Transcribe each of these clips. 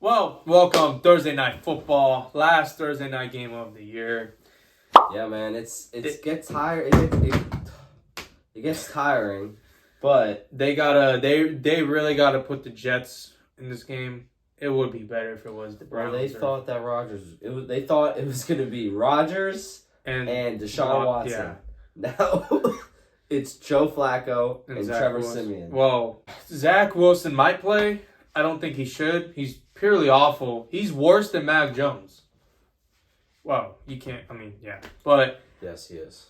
Well, welcome Thursday Night Football, last Thursday night game of the year. Yeah, man, it gets tired. It gets tiring, but They really gotta put the Jets in this game. It would be better if it was the Browns. they thought that they thought it was gonna be Rodgers and Deshaun Watson. Yeah. Now it's Joe Flacco and Trevor Wilson. Siemian. Well, Zach Wilson might play. I don't think he should. He's purely awful. He's worse than Mac Jones. Well, you can't. But Yes, he is.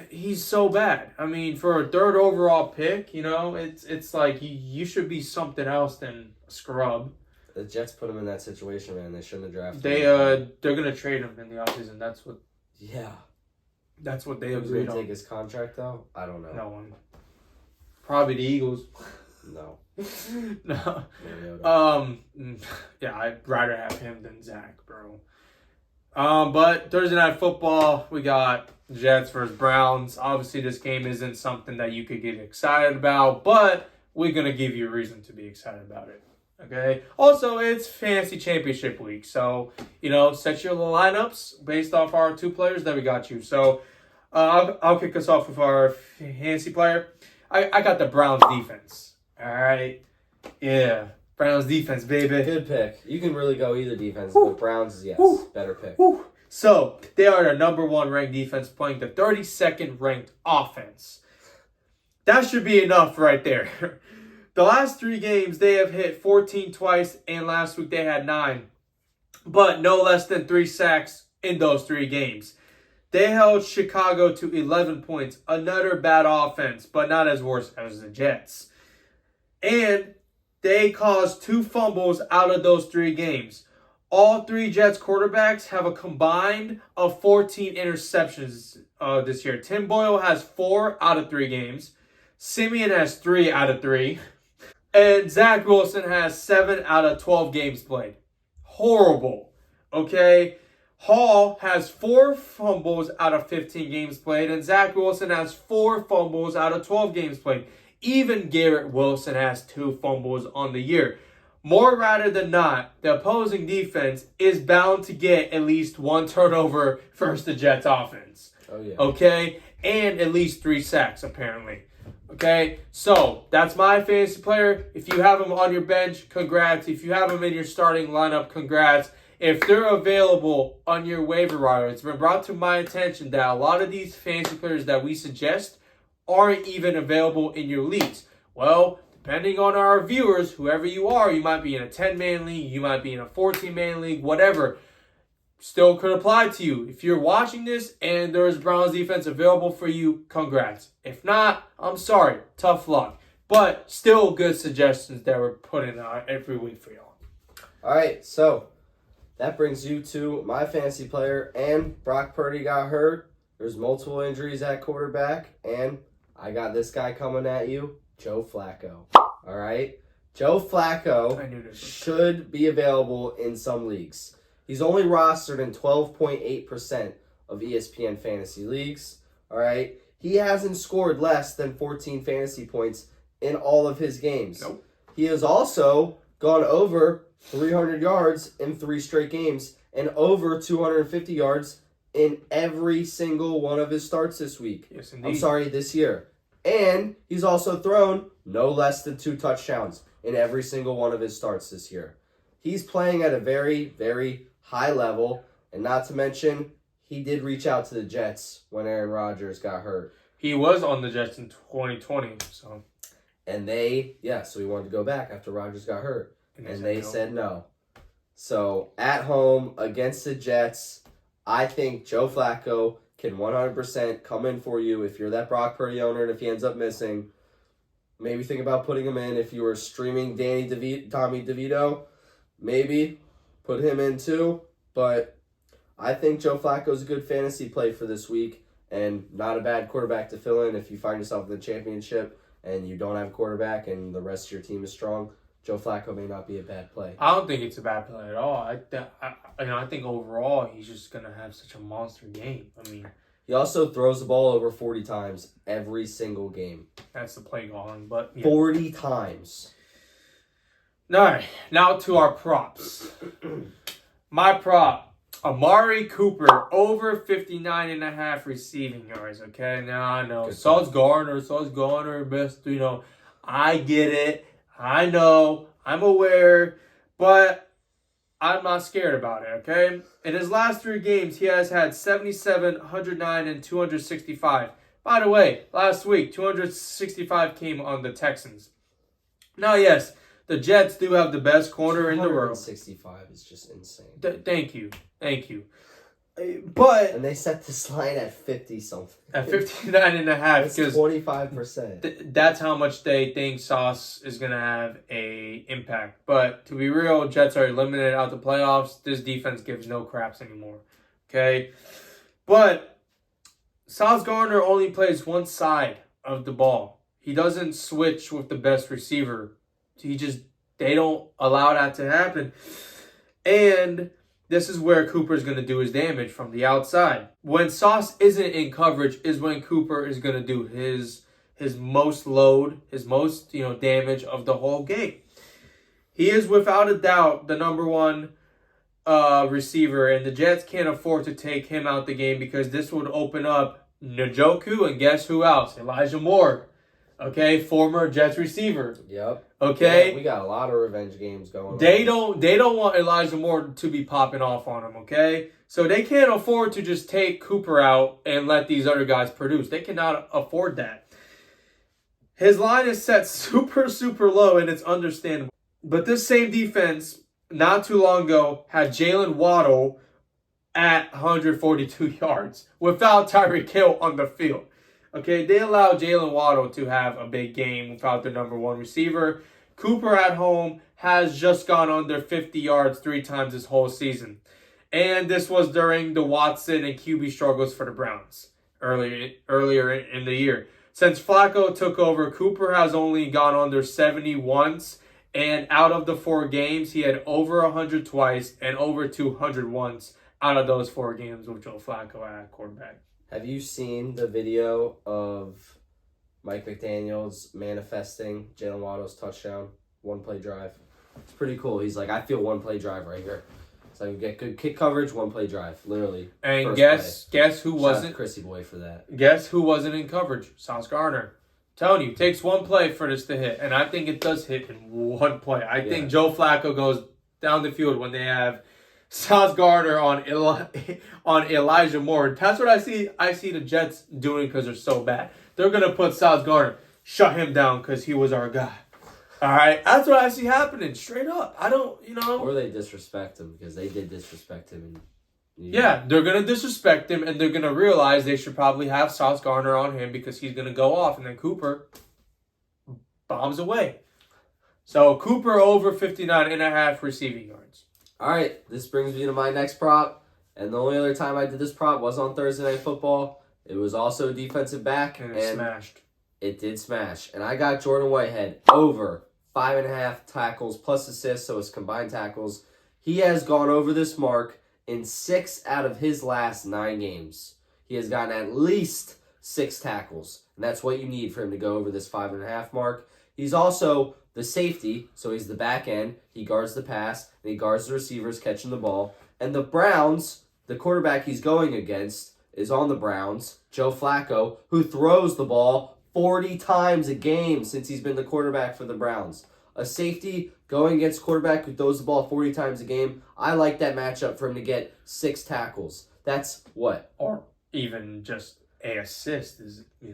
He's so bad. I mean, for a third overall pick, it's like you should be something else than a scrub. The Jets put him in that situation, man. They shouldn't have drafted him. They're gonna trade him in the offseason. That's what they agreed on. Take his contract though? I don't know. No one. Probably the Eagles. No. No. Yeah, I'd rather have him than Zach, bro. But Thursday Night Football, we got Jets versus Browns. Obviously, this game isn't something that you could get excited about, but we're going to give you a reason to be excited about it. Okay? Also, it's fantasy championship week. So, set your lineups based off our two players that we got you. So, I'll kick us off with our fantasy player. I got the Browns defense. All right? Yeah. Browns defense, baby. Good pick. You can really go either defense, but Browns, yes, better pick. So, they are the number one ranked defense playing the 32nd ranked offense. That should be enough right there. The last 3 games, they have hit 14 twice, and last week they had 9. But no less than 3 sacks in those 3 games. They held Chicago to 11 points. Another bad offense, but not as worse as the Jets. And they caused 2 fumbles out of those 3 games. All 3 Jets quarterbacks have a combined of 14 interceptions this year. Tim Boyle has 4 out of 3 games. Simeon has 3 out of 3. And Zach Wilson has 7 out of 12 games played. Horrible. Okay? Hall has 4 fumbles out of 15 games played. And Zach Wilson has 4 fumbles out of 12 games played. Even Garrett Wilson has 2 fumbles on the year. More rather than not, the opposing defense is bound to get at least 1 turnover versus the Jets offense. Oh, yeah. Okay? And at least 3 sacks, apparently. Okay? So, that's my fantasy player. If you have him on your bench, congrats. If you have him in your starting lineup, congrats. If they're available on your waiver wire, it's been brought to my attention that a lot of these fantasy players that we suggest aren't even available in your leagues. Well, depending on our viewers, whoever you are, you might be in a 10-man league, you might be in a 14-man league, whatever. Still could apply to you. If you're watching this and there's Browns defense available for you, congrats. If not, I'm sorry. Tough luck. But still good suggestions that we're putting out every week for y'all. All right, so that brings you to my fantasy player, and Brock Purdy got hurt. There's multiple injuries at quarterback, and I got this guy coming at you, Joe Flacco. All right? Joe Flacco should be available in some leagues. He's only rostered in 12.8% of ESPN fantasy leagues. All right? He hasn't scored less than 14 fantasy points in all of his games. Nope. He has also gone over 300 yards in 3 straight games and over 250 yards in every single one of his starts this week. Yes, indeed. This year. And he's also thrown no less than 2 touchdowns in every single one of his starts this year. He's playing at a very, very high level, and not to mention, he did reach out to the Jets when Aaron Rodgers got hurt. He was on the Jets in 2020, so. And so he wanted to go back after Rodgers got hurt. And they said no. So, at home against the Jets, I think Joe Flacco can 100% come in for you if you're that Brock Purdy owner, and if he ends up missing, maybe think about putting him in. If you were streaming Tommy DeVito, maybe put him in too. But I think Joe Flacco's a good fantasy play for this week, and not a bad quarterback to fill in if you find yourself in the championship and you don't have a quarterback and the rest of your team is strong. Joe Flacco may not be a bad play. I don't think it's a bad play at all. I think overall he's just going to have such a monster game. I mean, he also throws the ball over 40 times every single game. That's the play calling, but yeah. 40 times. All right, now to our props. My prop, Amari Cooper, over 59.5 receiving yards, okay? Now, I know, Sauce Gardner, best, I get it. I know, I'm aware, but I'm not scared about it, okay? In his last 3 games, he has had 77, 109, and 265. By the way, last week, 265 came on the Texans. Now, yes, the Jets do have the best corner in the world. 265 is just insane. Thank you. But and they set this line at 50-something. At 59.5. That's 25%. That's how much they think Sauce is going to have a impact. But to be real, Jets are eliminated out the playoffs. This defense gives no craps anymore. Okay? But Sauce Gardner only plays one side of the ball. He doesn't switch with the best receiver. They don't allow that to happen. And this is where Cooper's going to do his damage from the outside. When Sauce isn't in coverage is when Cooper is going to do his most load, his most, damage of the whole game. He is without a doubt the number one receiver, and the Jets can't afford to take him out the game because this would open up Njoku and guess who else? Elijah Moore. Okay, former Jets receiver. Yep. Okay, yeah, we got a lot of revenge games going. They don't want Elijah Moore to be popping off on him. Okay, so they can't afford to just take Cooper out and let these other guys produce. They cannot afford that. His line is set super low, and it's understandable. But this same defense, not too long ago, had Jalen Waddle at 142 yards without Tyreek Hill on the field. Okay, they allowed Jalen Waddle to have a big game without the number one receiver. Cooper at home has just gone under 50 yards 3 times this whole season. And this was during the Watson and QB struggles for the Browns earlier in the year. Since Flacco took over, Cooper has only gone under 70 once. And out of the 4 games, he had over 100 twice and over 200 once out of those 4 games with Joe Flacco at quarterback. Have you seen the video of Mike McDaniels manifesting Jalen Waddle's touchdown? 1-play drive. It's pretty cool. He's like, I feel 1-play drive right here. It's like, we get good kick coverage, 1-play drive. Literally. And guess who wasn't? Shout out Chrissy Boy for that. Guess who wasn't in coverage? Sauce Gardner. Telling you, it takes 1 play for this to hit. And I think it does hit in 1 play. I think Joe Flacco goes down the field when they have Sauce Gardner on Elijah Moore. That's what I see. I see the Jets doing because they're so bad. They're going to put Sauce Gardner, shut him down because he was our guy. All right? That's what I see happening, straight up. I don't, Or they disrespect him because they did disrespect him. Yeah, they're going to disrespect him, and they're going to realize they should probably have Sauce Gardner on him because he's going to go off, and then Cooper bombs away. So, Cooper over 59.5 receiving yards. All right, this brings me to my next prop. And the only other time I did this prop was on Thursday Night Football. It was also a defensive back. And it smashed. It did smash. And I got Jordan Whitehead over 5.5 tackles plus assists, so it's combined tackles. He has gone over this mark in 6 out of his last 9 games. He has gotten at least 6 tackles. And that's what you need for him to go over this 5.5 mark. He's also the safety, so he's the back end. He guards the pass, and he guards the receivers catching the ball. And the Browns, the quarterback he's going against, is on the Browns, Joe Flacco, who throws the ball 40 times a game since he's been the quarterback for the Browns. A safety going against quarterback who throws the ball 40 times a game. I like that matchup for him to get 6 tackles. That's what? Or even just an assist.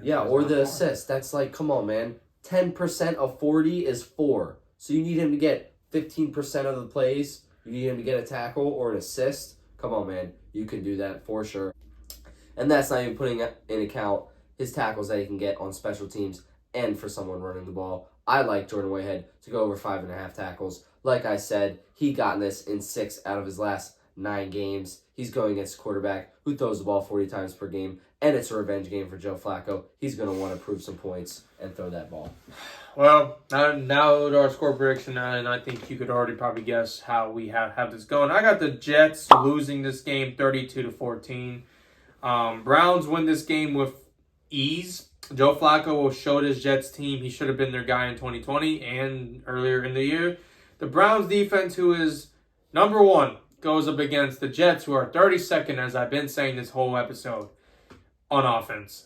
Or the assist. That's like, come on, man. 10% of 40 is 4. So you need him to get 15% of the plays. You need him to get a tackle or an assist. Come on, man. You can do that for sure. And that's not even putting in account his tackles that he can get on special teams and for someone running the ball. I like Jordan Whitehead to go over 5.5 tackles. Like I said, he got this in 6 out of his last 9 games. He's going against a quarterback who throws the ball 40 times per game, and it's a revenge game for Joe Flacco. He's going to want to prove some points and throw that ball. Well, now to our score prediction, and I think you could already probably guess how we have this going. I got the Jets losing this game 32-14. Browns win this game with ease. Joe Flacco will show this Jets team he should have been their guy in 2020 and earlier in the year. The Browns defense, who is number one, goes up against the Jets, who are 32nd, as I've been saying this whole episode, on offense.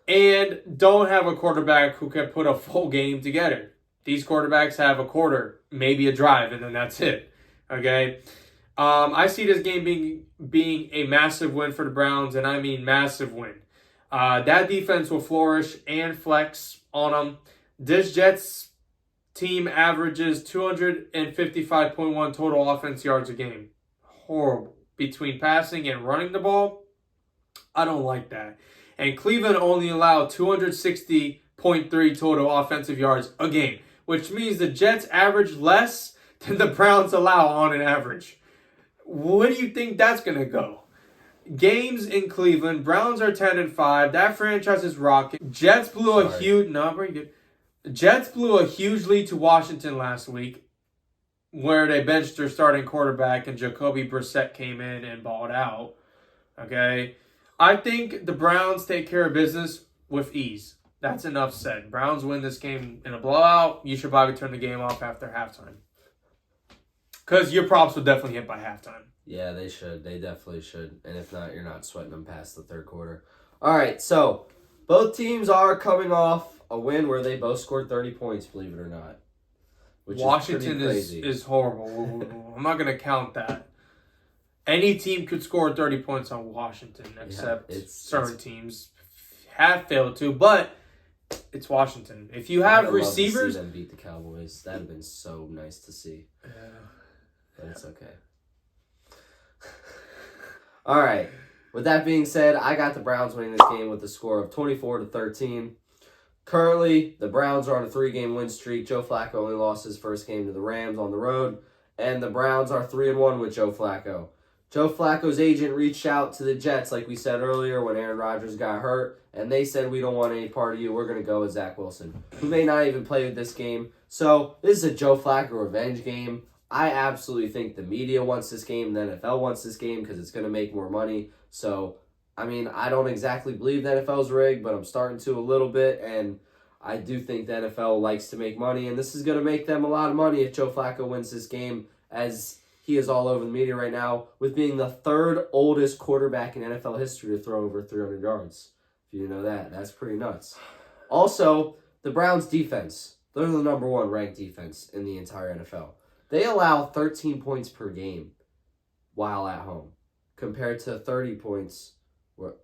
And don't have a quarterback who can put a full game together. These quarterbacks have a quarter, maybe a drive, and then that's it. Okay? I see this game being a massive win for the Browns, and I mean massive win. That defense will flourish and flex on them. This Jets team averages 255.1 total offense yards a game. Horrible. Between passing and running the ball, I don't like that. And Cleveland only allowed 260.3 total offensive yards a game, which means the Jets average less than the Browns allow on an average. Where do you think that's going to go? Games in Cleveland, Browns are 10-5. That franchise is rocking. Jets blew a huge lead to Washington last week, where they benched their starting quarterback and Jacoby Brissett came in and balled out. Okay? I think the Browns take care of business with ease. That's enough said. Browns win this game in a blowout. You should probably turn the game off after halftime. Because your props will definitely hit by halftime. Yeah, they should. They definitely should. And if not, you're not sweating them past the third quarter. All right, so both teams are coming off a win where they both scored 30 points, believe it or not. Which Washington is horrible. I'm not going to count that. Any team could score 30 points on Washington, except certain teams have failed to. But it's Washington. If you have receivers, love to see them beat the Cowboys. That'd have been so nice to see. Yeah. But it's okay. All right. With that being said, I got the Browns winning this game with a score of 24-13. Currently, the Browns are on a 3-game win streak. Joe Flacco only lost his first game to the Rams on the road, and the Browns are 3-1 with Joe Flacco. Joe Flacco's agent reached out to the Jets, like we said earlier, when Aaron Rodgers got hurt, and they said, we don't want any part of you. We're going to go with Zach Wilson, who may not even play with this game. So this is a Joe Flacco revenge game. I absolutely think the media wants this game, the NFL wants this game because it's going to make more money. So, I mean, I don't exactly believe the NFL's rigged, but I'm starting to a little bit, and I do think the NFL likes to make money, and this is going to make them a lot of money if Joe Flacco wins this game, as he is all over the media right now with being the third oldest quarterback in NFL history to throw over 300 yards. If you didn't know that, that's pretty nuts. Also, the Browns defense. They're the number one ranked defense in the entire NFL. They allow 13 points per game while at home compared to 30 points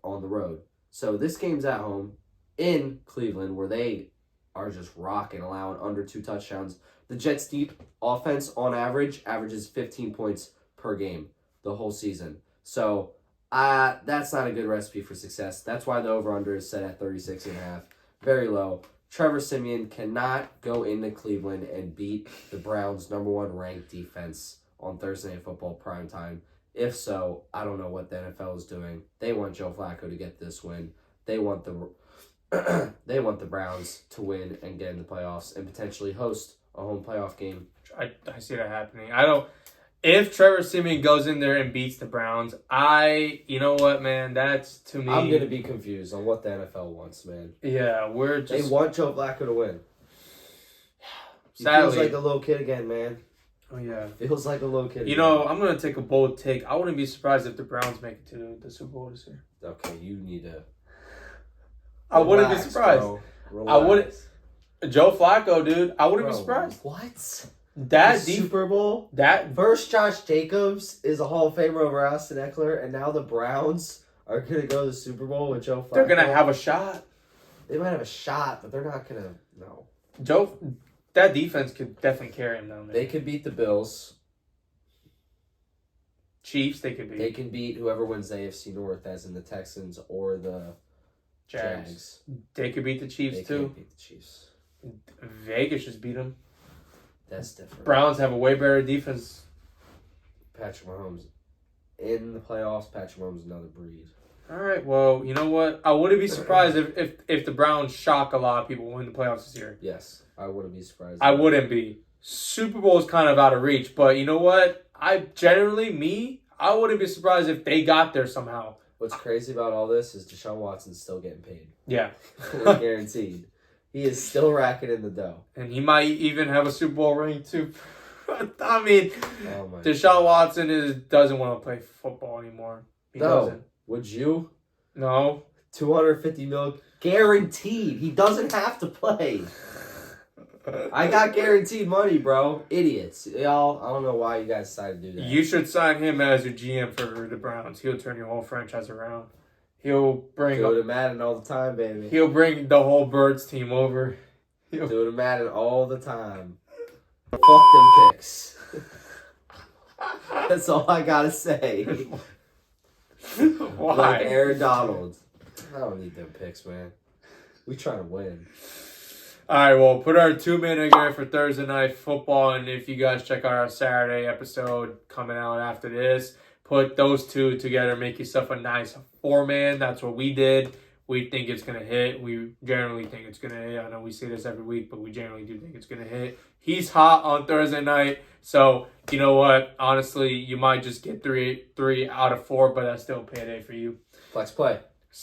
on the road. So this game's at home in Cleveland where they are just rocking, allowing under 2 touchdowns. The Jets' deep offense, on average, averages 15 points per game the whole season. So that's not a good recipe for success. That's why the over-under is set at 36.5. Very low. Trevor Siemian cannot go into Cleveland and beat the Browns' number one ranked defense on Thursday Night Football primetime. If so, I don't know what the NFL is doing. They want Joe Flacco to get this win. They want the Browns to win and get in the playoffs and potentially host a home playoff game. I see that happening. If Trevor Siemian goes in there and beats the Browns, you know what, man, that's, to me, I'm going to be confused on what the NFL wants, man. Yeah, They want Joe Flacco to win. Sadly. He feels like a little kid again, man. Oh, yeah. Feels like a little kid again. I'm going to take a bold take. I wouldn't be surprised if the Browns make it to the Super Bowl this year. Okay, you need to... I wouldn't be surprised. I wouldn't... Joe Flacco, dude, I wouldn't be surprised. What? Super Bowl? First, Josh Jacobs is a Hall of Famer over Austin Eckler, and now the Browns are going to go to the Super Bowl with Joe Flacco. They're going to have a shot. They might have a shot, but they're not going to, no. That defense could definitely carry him down there. They could beat the Bills. Chiefs, they could beat. They can beat whoever wins the AFC North, as in the Texans or the Jags. They could beat the Chiefs, too. They could beat the Chiefs. Vegas just beat them. That's different. Browns have a way better defense. Patrick Mahomes in the playoffs. Patrick Mahomes is another breed. All right. Well, you know what? I wouldn't be surprised if the Browns shock a lot of people who win the playoffs this year. Yes, I wouldn't be surprised. I wouldn't be. Super Bowl is kind of out of reach, but you know what? I wouldn't be surprised if they got there somehow. What's crazy about all this is Deshaun Watson's still getting paid. Yeah. Guaranteed. He is still racking in the dough. And he might even have a Super Bowl ring, too. I mean, Oh my Deshaun God. Watson doesn't want to play football anymore. He doesn't. Would you? No. $250 million guaranteed. He doesn't have to play. I got guaranteed money, bro. Idiots. Y'all, I don't know why you guys decided to do that. You should sign him as your GM for the Browns. He'll turn your whole franchise around. He'll bring Do it to Madden all the time, baby. He'll bring the whole Birds team over. Do it to Madden all the time. Fuck them picks. That's all I gotta say. Why? Like Aaron Donald. I don't need them picks, man. We trying to win. All right, well, put our 2-minute together for Thursday Night Football, and if you guys check out our Saturday episode coming out after this, put those two together, make yourself a nice 4-man. That's what we did. We think it's going to hit. We generally think it's going to hit. I know we say this every week, but we generally do think it's going to hit. He's hot on Thursday night, so you know what? Honestly, you might just get three out of 4, but that's still payday for you. Flex play.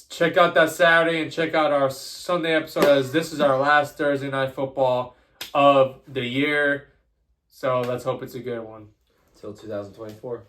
Check out that Saturday and check out our Sunday episode, as this is our last Thursday Night Football of the year. So let's hope it's a good one. Till 2024.